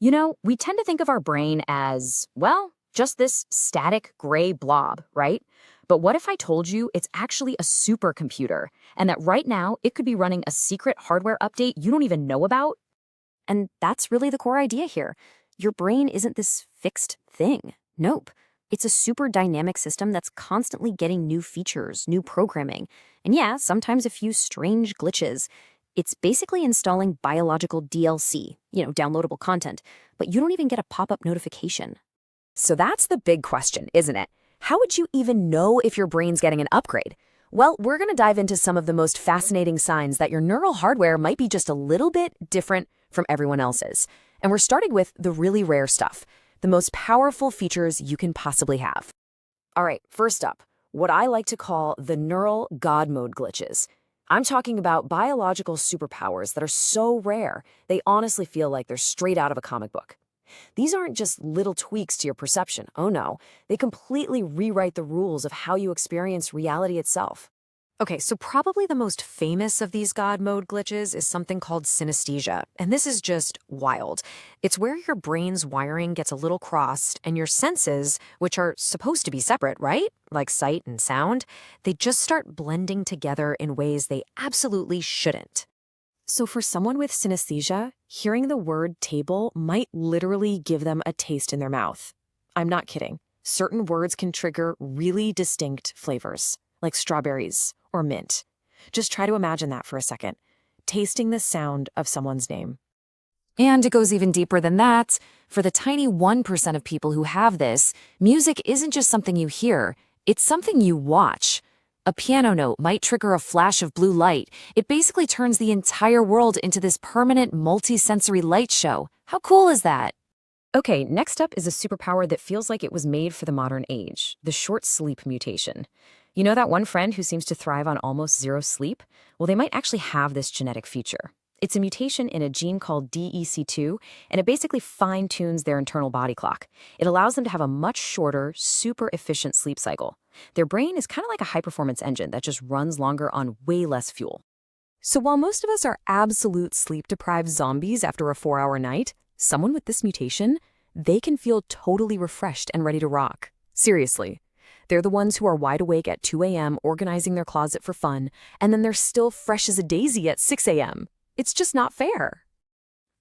We tend to think of our brain as, well, just this static gray blob, right? But what if I told you it's actually a supercomputer and that right now it could be running a secret hardware update you don't even know about? And that's really the core idea here. Your brain isn't this fixed thing. Nope. It's a super dynamic system that's constantly getting new features, new programming, and yeah, sometimes a few strange glitches. It's basically installing biological DLC, downloadable content, but you don't even get a pop-up notification. So that's the big question, isn't it? How would you even know if your brain's getting an upgrade? Well, we're going to dive into some of the most fascinating signs that your neural hardware might be just a little bit different from everyone else's. And we're starting with the really rare stuff, the most powerful features you can possibly have. All right, first up, what I like to call the neural God mode glitches. I'm talking about biological superpowers that are so rare, they honestly feel like they're straight out of a comic book. These aren't just little tweaks to your perception. Oh no, they completely rewrite the rules of how you experience reality itself. Okay, so probably the most famous of these God mode glitches is something called synesthesia, and this is just wild. It's where your brain's wiring gets a little crossed and your senses, which are supposed to be separate, right? Like sight and sound, they just start blending together in ways they absolutely shouldn't. So for someone with synesthesia, hearing the word table might literally give them a taste in their mouth. I'm not kidding. Certain words can trigger really distinct flavors, like strawberries or mint. Just try to imagine that for a second, tasting the sound of someone's name. And it goes even deeper than that. For the tiny 1% of people who have this, music isn't just something you hear, it's something you watch. A piano note might trigger a flash of blue light. It basically turns the entire world into this permanent multi-sensory light show. How cool is that? Okay, next up is a superpower that feels like it was made for the modern age, the short sleep mutation. You know that one friend who seems to thrive on almost zero sleep? Well, they might actually have this genetic feature. It's a mutation in a gene called DEC2, and it basically fine-tunes their internal body clock. It allows them to have a much shorter, super efficient sleep cycle. Their brain is kind of like a high-performance engine that just runs longer on way less fuel. So while most of us are absolute sleep-deprived zombies after a 4-hour night, someone with this mutation, they can feel totally refreshed and ready to rock. Seriously. They're the ones who are wide awake at 2 a.m. organizing their closet for fun, and then they're still fresh as a daisy at 6 a.m. It's just not fair.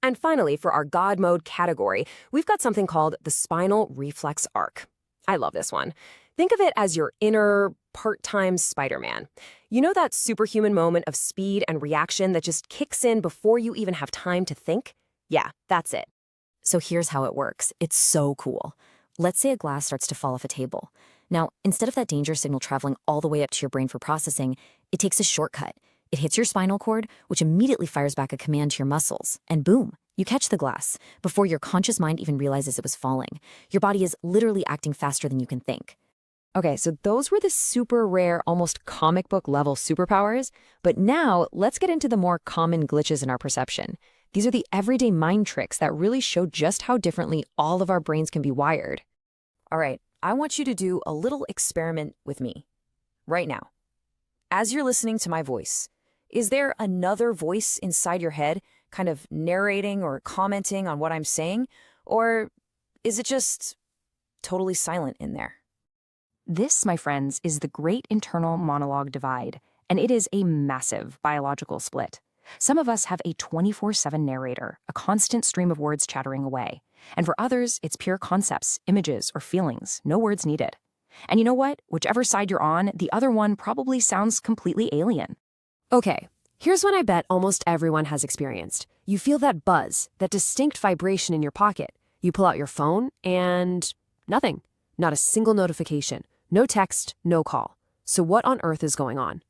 And finally, for our God mode category, we've got something called the spinal reflex arc. I love this one. Think of it as your inner part-time Spider-Man. You know that superhuman moment of speed and reaction that just kicks in before you even have time to think? Yeah, that's it. So here's how it works. It's so cool. Let's say a glass starts to fall off a table. Now, instead of that danger signal traveling all the way up to your brain for processing, it takes a shortcut. It hits your spinal cord, which immediately fires back a command to your muscles, and boom, you catch the glass before your conscious mind even realizes it was falling. Your body is literally acting faster than you can think. Okay, so those were the super rare, almost comic book level superpowers, but now let's get into the more common glitches in our perception. These are the everyday mind tricks that really show just how differently all of our brains can be wired. All right, I want you to do a little experiment with me right now. As you're listening to my voice, is there another voice inside your head kind of narrating or commenting on what I'm saying? Or is it just totally silent in there? This, my friends, is the great internal monologue divide, and it is a massive biological split. Some of us have a 24/7 narrator, a constant stream of words chattering away. And for others, it's pure concepts, images, or feelings, no words needed. And you know what? Whichever side you're on, the other one probably sounds completely alien. Okay, here's one I bet almost everyone has experienced. You feel that buzz, that distinct vibration in your pocket. You pull out your phone and nothing. Not a single notification. No text, no call. So what on earth is going on?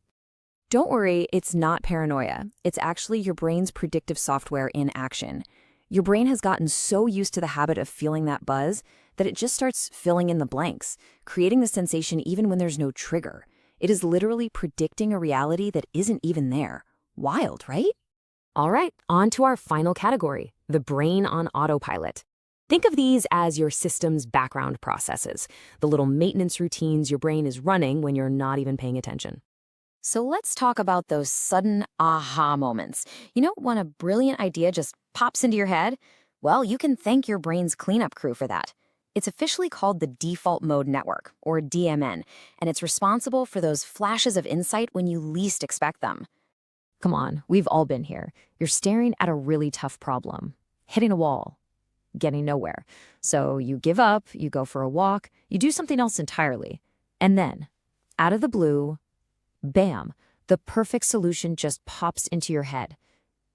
Don't worry, it's not paranoia. It's actually your brain's predictive software in action. Your brain has gotten so used to the habit of feeling that buzz that it just starts filling in the blanks, creating the sensation even when there's no trigger. It is literally predicting a reality that isn't even there. Wild, right? All right, on to our final category, the brain on autopilot. Think of these as your system's background processes, the little maintenance routines your brain is running when you're not even paying attention. So let's talk about those sudden aha moments. You know, when a brilliant idea just pops into your head? Well, you can thank your brain's cleanup crew for that. It's officially called the default mode network, or DMN, and it's responsible for those flashes of insight when you least expect them. Come on, we've all been here. You're staring at a really tough problem, hitting a wall, getting nowhere. So you give up, you go for a walk, you do something else entirely. And then, out of the blue, bam, the perfect solution just pops into your head.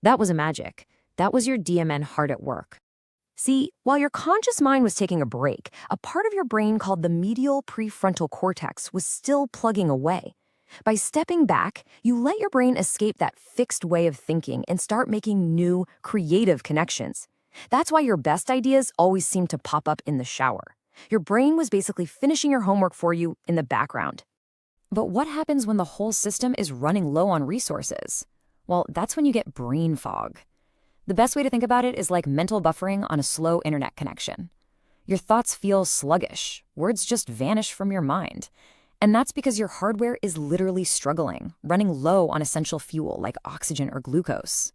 That was a magic. That was your DMN hard at work. See, while your conscious mind was taking a break, a part of your brain called the medial prefrontal cortex was still plugging away. By stepping back, you let your brain escape that fixed way of thinking and start making new, creative connections. That's why your best ideas always seem to pop up in the shower. Your brain was basically finishing your homework for you in the background. But what happens when the whole system is running low on resources? Well, that's when you get brain fog. The best way to think about it is like mental buffering on a slow internet connection. Your thoughts feel sluggish, words just vanish from your mind. And that's because your hardware is literally struggling, running low on essential fuel like oxygen or glucose.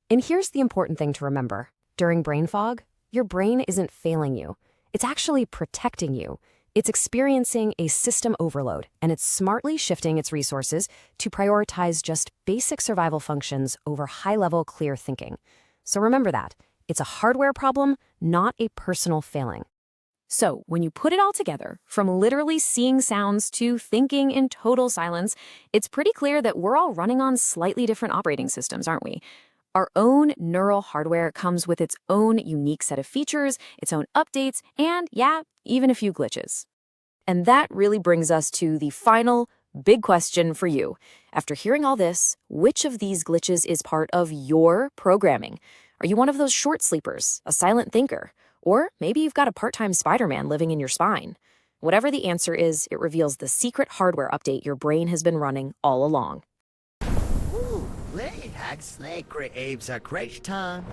And here's the important thing to remember. During brain fog, your brain isn't failing you. It's actually protecting you. It's experiencing a system overload, and it's smartly shifting its resources to prioritize just basic survival functions over high-level clear thinking. So remember that. It's a hardware problem, not a personal failing. So when you put it all together, from literally seeing sounds to thinking in total silence, it's pretty clear that we're all running on slightly different operating systems, aren't we? Our own neural hardware comes with its own unique set of features, its own updates, and yeah, even a few glitches. And that really brings us to the final big question for you. After hearing all this, which of these glitches is part of your programming? Are you one of those short sleepers, a silent thinker? Or maybe you've got a part-time Spider-Man living in your spine. Whatever the answer is, it reveals the secret hardware update your brain has been running all along. Late had snake creates a great time.